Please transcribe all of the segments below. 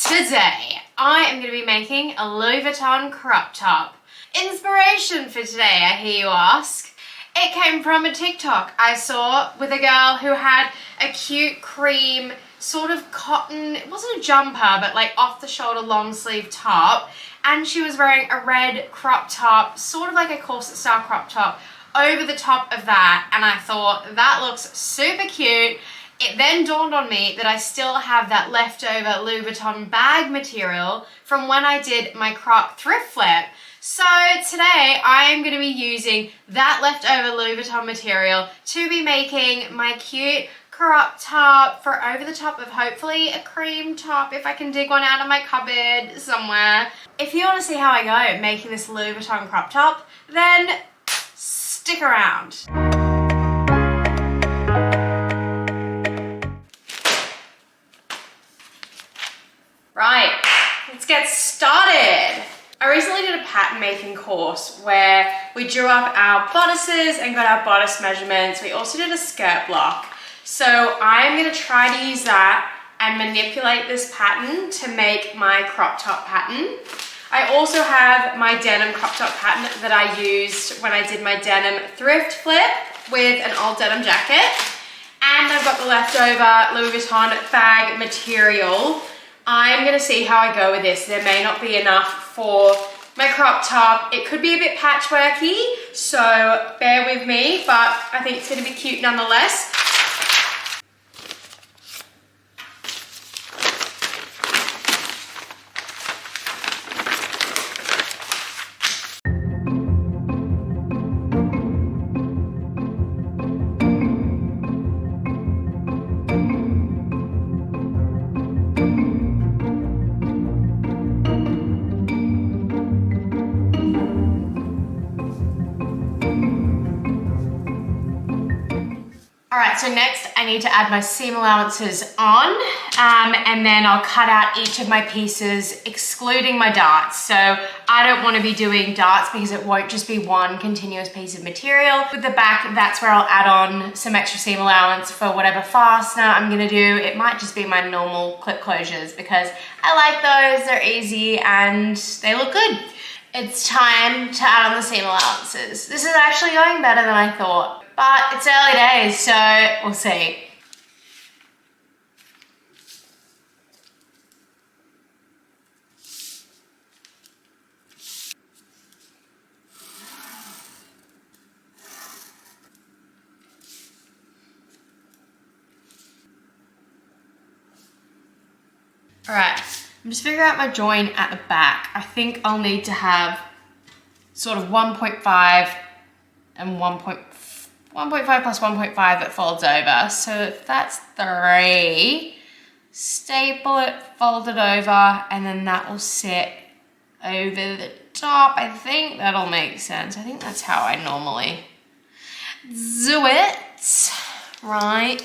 Today, I am going to be making a Louis Vuitton crop top. Inspiration for today, I hear you ask. It came from a TikTok I saw with a girl who had a cute cream sort of cotton, it wasn't a jumper, but like off the shoulder long sleeve top. And she was wearing a red crop top, sort of like a corset style crop top, over the top of that. And I thought that looks super cute. It then dawned on me that I still have that leftover Louis Vuitton bag material from when I did my crop thrift flip. So today I am going to be using that leftover Louis Vuitton material to be making my cute crop top for over the top of hopefully a cream top if I can dig one out of my cupboard somewhere. If you want to see how I go making this Louis Vuitton crop top, then stick around. Right, let's get started. I recently did a pattern making course where we drew up our bodices and got our bodice measurements. We also did a skirt block. So I'm gonna try to use that and manipulate this pattern to make my crop top pattern. I also have my denim crop top pattern that I used when I did my denim thrift flip with an old denim jacket. And I've got the leftover Louis Vuitton bag material. I'm gonna see how I go with this. There may not be enough for my crop top. It could be a bit patchworky, so bear with me, but I think it's gonna be cute nonetheless. Alright, so next I need to add my seam allowances on, and then I'll cut out each of my pieces, excluding my darts. So I don't want to be doing darts because it won't just be one continuous piece of material. With the back, that's where I'll add on some extra seam allowance for whatever fastener I'm going to do. It might just be my normal clip closures because I like those, they're easy and they look good. It's time to add on the seam allowances. This is actually going better than I thought. But it's early days, so we'll see. All right, I'm just figuring out my join at the back. I think I'll need to have sort of 1.5 and 1.5 plus 1.5 that folds over. So if that's 3, staple it, fold it over, and then that will sit over the top. I think that'll make sense. I think that's how I normally do it. Right.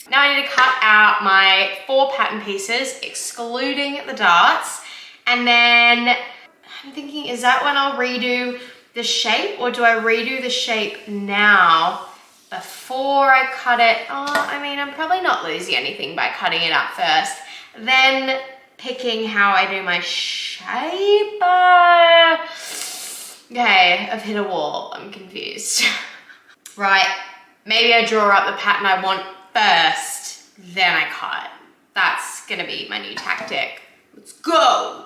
Now I need to cut out my 4 pattern pieces, excluding the darts. And then I'm thinking, is that when I'll redo the shape, or do I redo the shape now before I cut it? Oh, I mean, I'm probably not losing anything by cutting it up first, then picking how I do my shape. Okay, I've hit a wall, I'm confused. Right, maybe I draw up the pattern I want first, then I cut. That's gonna be my new tactic. Let's go.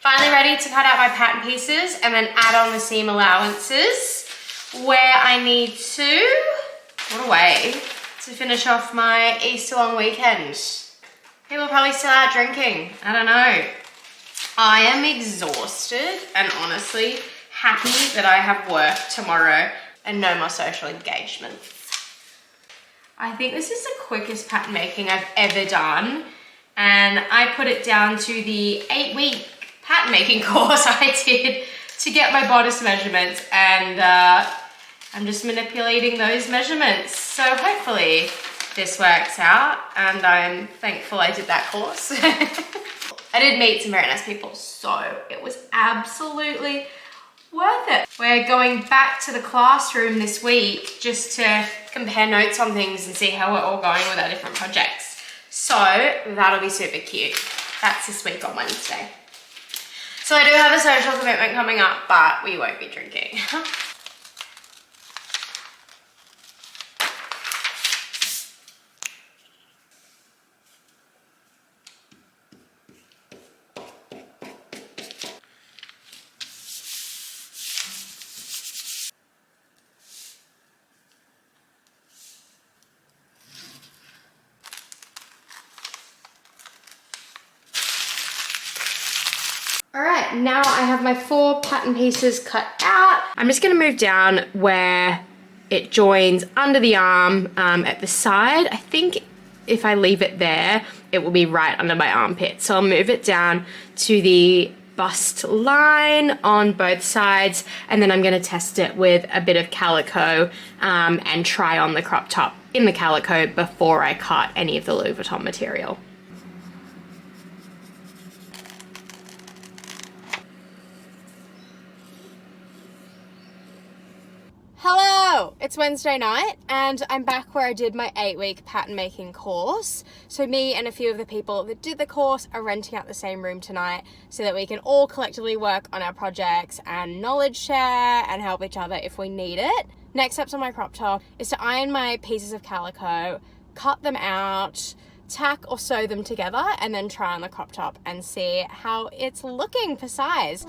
Finally ready to cut out my pattern pieces and then add on the seam allowances where I need to. What a way to finish off my Easter long weekend. People are probably still out drinking. I don't know. I am exhausted and honestly happy that I have work tomorrow and no more social engagements. I think this is the quickest pattern making I've ever done, and I put it down to the 8-week pattern making course I did to get my bodice measurements, and I'm just manipulating those measurements. So hopefully this works out, and I'm thankful I did that course. I did meet some very nice people, so it was absolutely worth it. We're going back to the classroom this week just to compare notes on things and see how we're all going with our different projects. So that'll be super cute. That's this week on Wednesday. So I do have a social commitment coming up, but we won't be drinking. All right, now I have my 4 pattern pieces cut out. I'm just gonna move down where it joins under the arm at the side. I think if I leave it there, it will be right under my armpit. So I'll move it down to the bust line on both sides, and then I'm gonna test it with a bit of calico and try on the crop top in the calico before I cut any of the Louis Vuitton material. Hello, it's Wednesday night and I'm back where I did my 8-week pattern making course. So me and a few of the people that did the course are renting out the same room tonight so that we can all collectively work on our projects and knowledge share and help each other if we need it. Next steps on my crop top is to iron my pieces of calico, cut them out, tack or sew them together, and then try on the crop top and see how it's looking for size.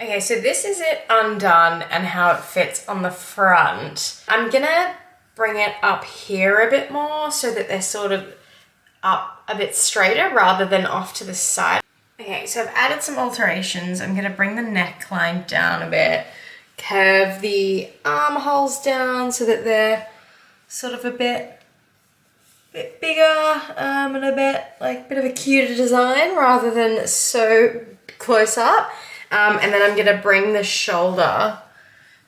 Okay, so this is it undone and how it fits on the front. I'm gonna bring it up here a bit more so that they're sort of up a bit straighter rather than off to the side. Okay, so I've added some alterations. I'm gonna bring the neckline down a bit, curve the armholes down so that they're sort of a bit bigger and a bit of a cuter design rather than so close up. And then I'm gonna bring the shoulder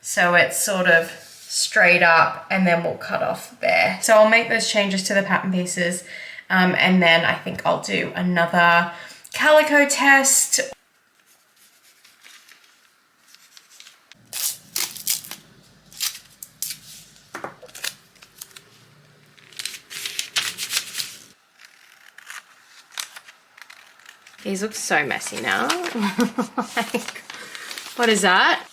so it's sort of straight up, and then we'll cut off there. So I'll make those changes to the pattern pieces, and then I think I'll do another calico test. These look so messy now. Like, what is that?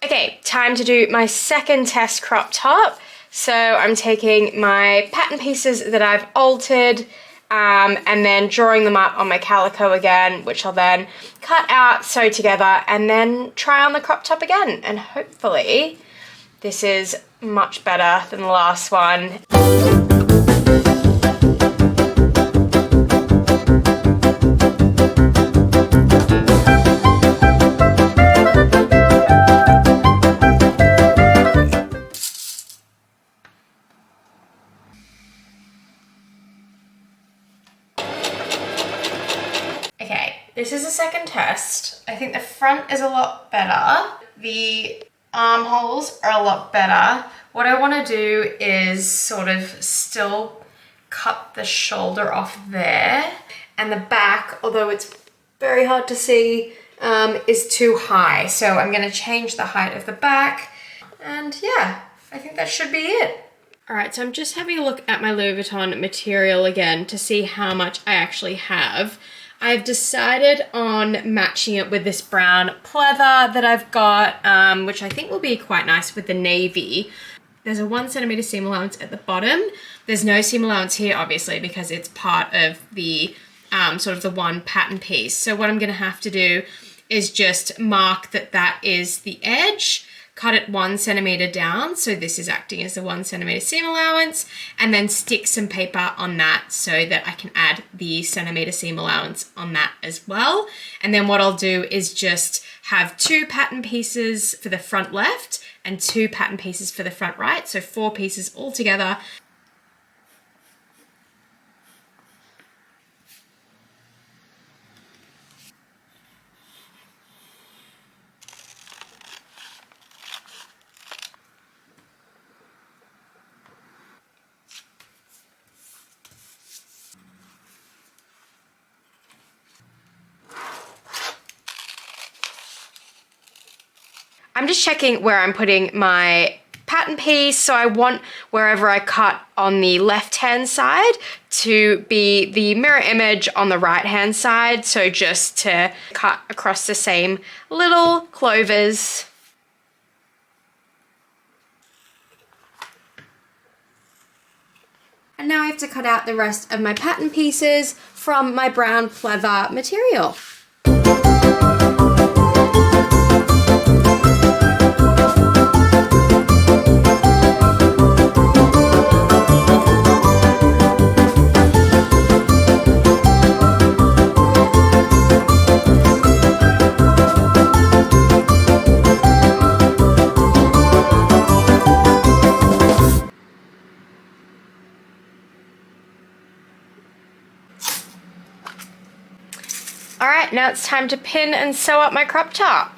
Okay, time to do my second test crop top. So I'm taking my pattern pieces that I've altered and then drawing them up on my calico again, which I'll then cut out, sew together, and then try on the crop top again. And hopefully this is much better than the last one. This is a second test. I think the front is a lot better. The armholes are a lot better. What I want to do is sort of still cut the shoulder off there, and the back, although it's very hard to see, is too high. So I'm going to change the height of the back, and yeah, I think that should be it. All right, so I'm just having a look at my Louis Vuitton material again to see how much I actually have. I've decided on matching it with this brown pleather that I've got, which I think will be quite nice with the navy. There's a 1 centimeter seam allowance at the bottom. There's no seam allowance here, obviously, because it's part of the sort of the one pattern piece. So what I'm gonna have to do is just mark that that is the edge, cut it 1 centimeter down, so this is acting as the 1 centimeter seam allowance, and then stick some paper on that so that I can add the centimeter seam allowance on that as well. And then what I'll do is just have 2 pattern pieces for the front left and 2 pattern pieces for the front right, so 4 pieces all together. I'm just checking where I'm putting my pattern piece. So I want wherever I cut on the left-hand side to be the mirror image on the right-hand side. So just to cut across the same little clovers. And now I have to cut out the rest of my pattern pieces from my brown pleather material. Alright, now it's time to pin and sew up my crop top.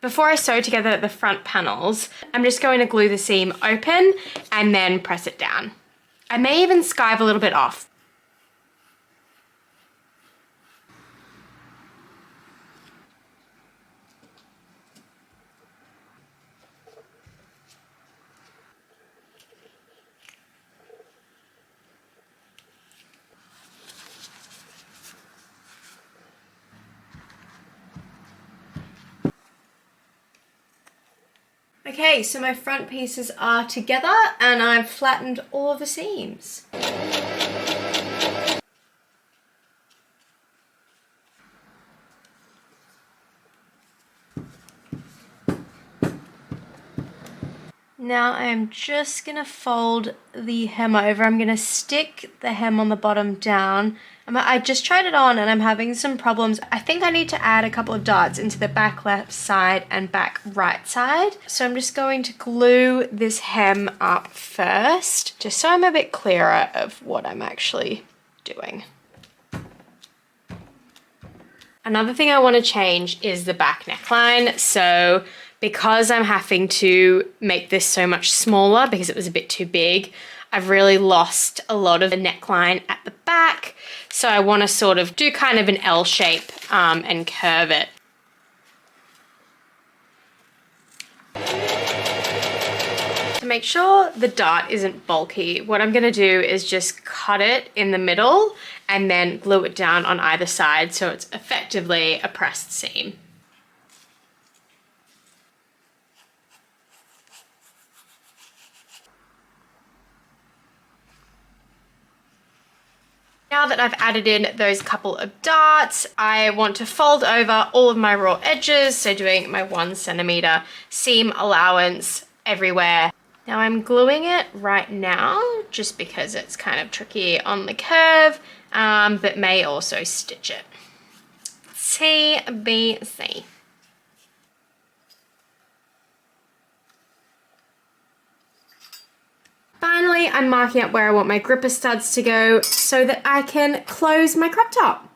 Before I sew together the front panels, I'm just going to glue the seam open and then press it down. I may even skive a little bit off. Okay, so my front pieces are together and I've flattened all of the seams. Now I'm just gonna fold the hem over. I'm gonna stick the hem on the bottom down. I just tried it on and I'm having some problems. I think I need to add a couple of dots into the back left side and back right side. So I'm just going to glue this hem up first, just so I'm a bit clearer of what I'm actually doing. Another thing I want to change is the back neckline. So because I'm having to make this so much smaller because it was a bit too big, I've really lost a lot of the neckline at the back. So I want to sort of do kind of an L shape and curve it. To make sure the dart isn't bulky, what I'm going to do is just cut it in the middle and then glue it down on either side so it's effectively a pressed seam. Now that I've added in those couple of darts, I want to fold over all of my raw edges, so doing my 1 centimeter seam allowance everywhere. Now I'm gluing it right now, just because it's kind of tricky on the curve, but may also stitch it. TBC. Finally, I'm marking up where I want my gripper studs to go so that I can close my crop top.